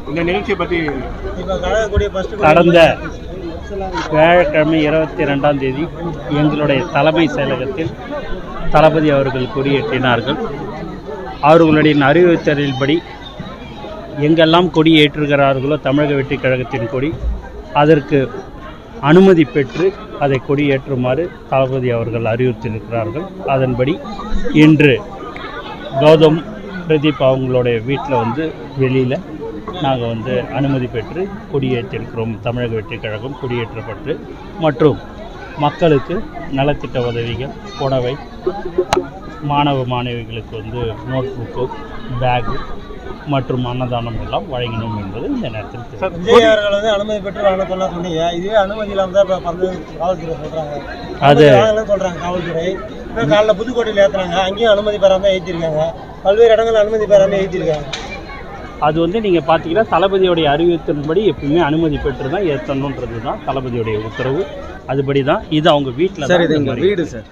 இந்த நிகழ்ச்சியை பற்றி கடந்த வியாழக்கிழமை 22ஆம் தேதி எங்களுடைய தலைமை செயலகத்தில் தளபதி அவர்கள் கொடியேற்றினார்கள். அவர்களுடைய அறிவுறுத்தலின்படி எங்கெல்லாம் கொடி ஏற்றுகிறார்களோ தமிழக வெற்றிக் கழகத்தின் கொடி, அதற்கு அனுமதி பெற்று அதை கொடியேற்றுமாறு தளபதி அவர்கள் அறிவுறுத்தியிருக்கிறார்கள். அதன்படி இன்று கௌதம் பிரதீப் அவங்களுடைய வீட்டில் வெளியில் நாங்கள் அனுமதி பெற்று கொடியேற்றிருக்கிறோம். தமிழக வெற்றிக் கழகம் கொடியேற்றப்பட்டு மற்றும் மக்களுக்கு நலத்திட்ட உதவிகள், புடவை, மாணவ மாணவிகளுக்கு நோட் புக்கு, பேகு மற்றும் அன்னதானம் எல்லாம் வழங்கினோம் என்பது இந்த நேரத்தில் அனுமதி பெற்று சொன்னீங்க. இதுவே அனுமதி இல்லாமல் தான் காவல்துறை சொல்றாங்க. அது சொல்றாங்க காவல்துறை. காலைல புதுக்கோட்டையில் ஏற்றுறாங்க, அங்கேயும் அனுமதி பெறாமல் ஏற்றிருக்காங்க. பல்வேறு இடங்கள் அனுமதி பெறாமல் ஏற்றிருக்காங்க. அது நீங்கள் பார்த்தீங்கன்னா தளபதியோடைய அறிவுறுத்தலின்படி எப்பவுமே அனுமதி பெற்று தான் ஏற்றணுன்றது தான் தளபதியோடைய உத்தரவு. அதுபடி தான் இது அவங்க வீட்டில் வீடு சார்.